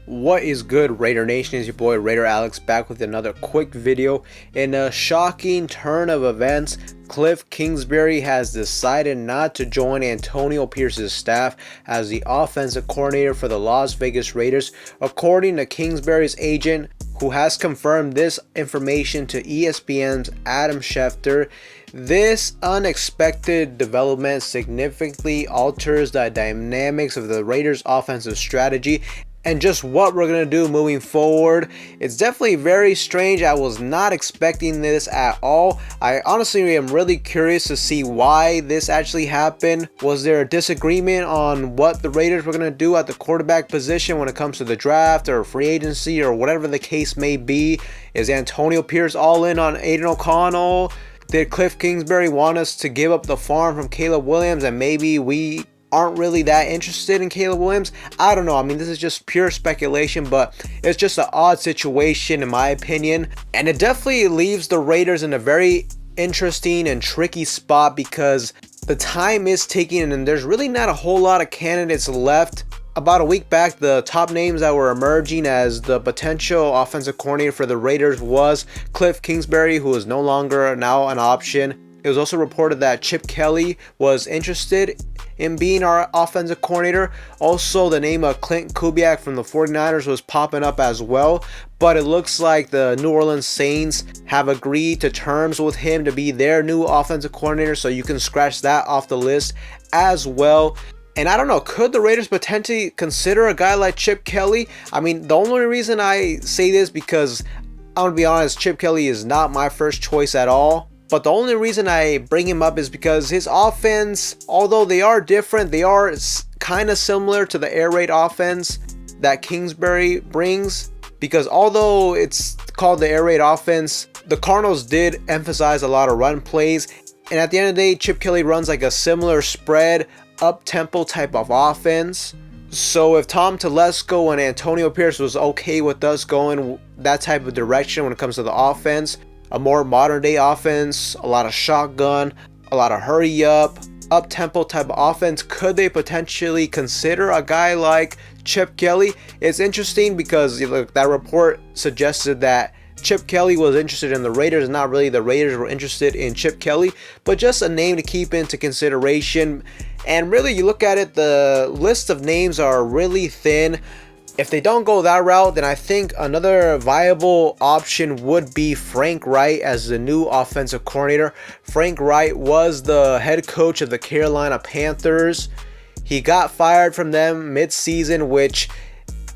What is good, Raider Nation? Is your boy Raider Alex back with another quick video. In a shocking turn of events, Kliff Kingsbury has decided not to join Antonio Pierce's staff as the offensive coordinator for the Las Vegas Raiders, according to Kingsbury's agent, who has confirmed this information to ESPN's Adam Schefter. This unexpected development significantly alters the dynamics of the Raiders' offensive strategy and just what we're going to do moving forward. It's definitely very strange. I was not expecting this at all. I honestly am really curious to see why this actually happened. Was there a disagreement on what the Raiders were going to do at the quarterback position when it comes to the draft or free agency or whatever the case may be? Is Antonio Pierce all in on Aiden O'Connell? Did Kliff Kingsbury want us to give up the farm from Caleb Williams and maybe we aren't really that interested in Caleb Williams? I don't know. I mean, this is just pure speculation, but it's just an odd situation in my opinion. And it definitely leaves the Raiders in a very interesting and tricky spot because the time is ticking and there's really not a whole lot of candidates left. About a week back, the top names that were emerging as the potential offensive coordinator for the Raiders was Kliff Kingsbury, who is no longer now an option. It was also reported that Chip Kelly was interested in being our offensive coordinator. Also, the name of Clint Kubiak from the 49ers was popping up as well. But it looks like the New Orleans Saints have agreed to terms with him to be their new offensive coordinator. So you can scratch that off the list as well. And I don't know, could the Raiders potentially consider a guy like Chip Kelly? I mean, the only reason I say this because I'm going to be honest, Chip Kelly is not my first choice at all. But the only reason I bring him up is because his offense, although they are different, they are kind of similar to the air raid offense that Kingsbury brings. Because although it's called the air raid offense, the Cardinals did emphasize a lot of run plays. And at the end of the day, Chip Kelly runs like a similar spread, up-tempo type of offense. So if Tom Telesco and Antonio Pierce was okay with us going that type of direction when it comes to the offense, a more modern day offense, a lot of shotgun, a lot of hurry up tempo type of offense, could they potentially consider a guy like Chip Kelly? It's interesting because that report suggested that Chip Kelly was interested in the Raiders, not really the Raiders were interested in Chip Kelly, but just a name to keep into consideration. And really, you look at it, the list of names are really thin. If they don't go that route, then I think another viable option would be Frank Reich as the new offensive coordinator. Frank Reich was the head coach of the Carolina Panthers. He got fired from them mid-season, which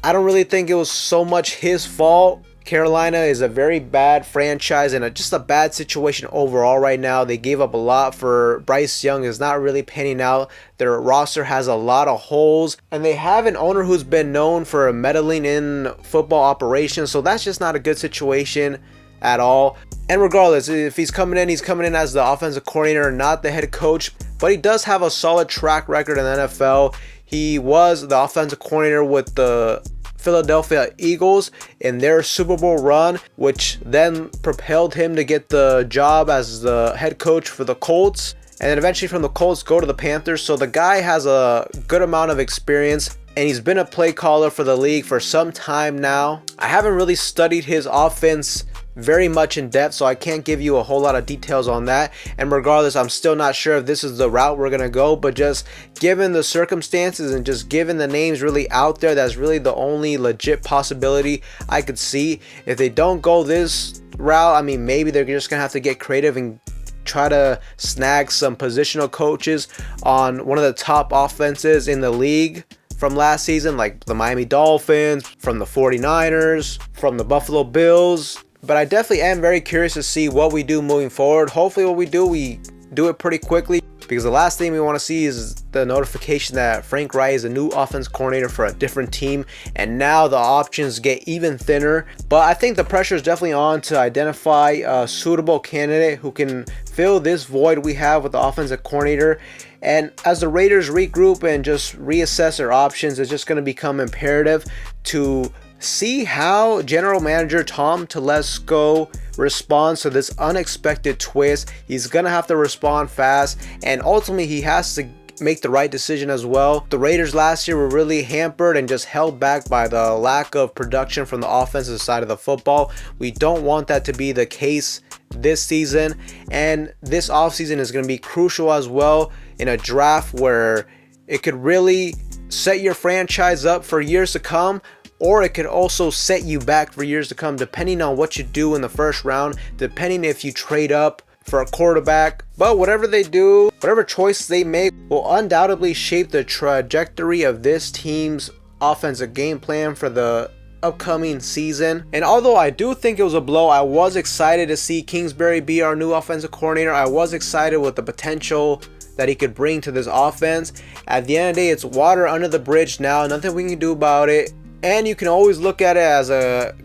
I don't really think it was so much his fault. Carolina is a very bad franchise and just a bad situation overall right now. They gave up a lot for Bryce Young. Is not really panning out. Their roster has a lot of holes and they have an owner who's been known for meddling in football operations. So that's just not a good situation at all. And regardless, if he's coming in as the offensive coordinator, not the head coach. But he does have a solid track record in the NFL. He was the offensive coordinator with the Philadelphia Eagles in their Super Bowl run, which then propelled him to get the job as the head coach for the Colts, and then eventually from the Colts go to the Panthers. So the guy has a good amount of experience and he's been a play caller for the league for some time now. I haven't really studied his offense very much in depth, so I can't give you a whole lot of details on that. And regardless, I'm still not sure if this is the route we're gonna go, but just given the circumstances and just given the names really out there, that's really the only legit possibility I could see. If they don't go this route, I mean, maybe they're just gonna have to get creative and try to snag some positional coaches on one of the top offenses in the league from last season, like the Miami Dolphins, from the 49ers, from the Buffalo Bills. But I definitely am very curious to see what we do moving forward. Hopefully we do it pretty quickly, because the last thing we want to see is the notification that Frank Reich is a new offense coordinator for a different team, and now the options get even thinner. But I think the pressure is definitely on to identify a suitable candidate who can fill this void we have with the offensive coordinator. And as the Raiders regroup and just reassess their options, it's just going to become imperative to see how general manager Tom Telesco responds to this unexpected twist. He's gonna have to respond fast, and ultimately he has to make the right decision as well. The Raiders last year were really hampered and just held back by the lack of production from the offensive side of the football. We don't want that to be the case this season, and this offseason is going to be crucial as well in a draft where it could really set your franchise up for years to come, or it could also set you back for years to come depending on what you do in the first round, depending if you trade up for a quarterback. But whatever they do, whatever choice they make will undoubtedly shape the trajectory of this team's offensive game plan for the upcoming season. And although I do think it was a blow, I was excited to see Kingsbury be our new offensive coordinator. I was excited with the potential that he could bring to this offense. At the end of the day, it's water under the bridge now, nothing we can do about it. And you can always look at it as a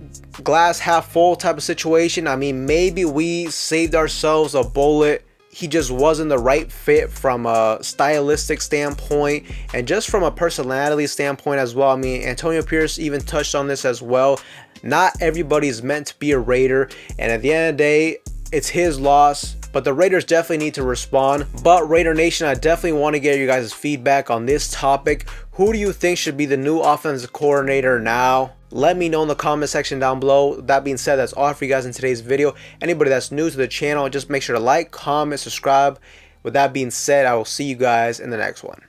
glass half full type of situation. I mean, maybe we saved ourselves a bullet. He just wasn't the right fit from a stylistic standpoint and just from a personality standpoint as well. I mean, Antonio Pierce even touched on this as well. Not everybody's meant to be a Raider, and at the end of the day, it's his loss. But the Raiders definitely need to respond. But Raider Nation, I definitely want to get you guys' feedback on this topic. Who do you think should be the new offensive coordinator now? Let me know in the comment section down below. That being said, that's all for you guys in today's video. Anybody that's new to the channel, just make sure to like, comment, subscribe. With that being said, I will see you guys in the next one.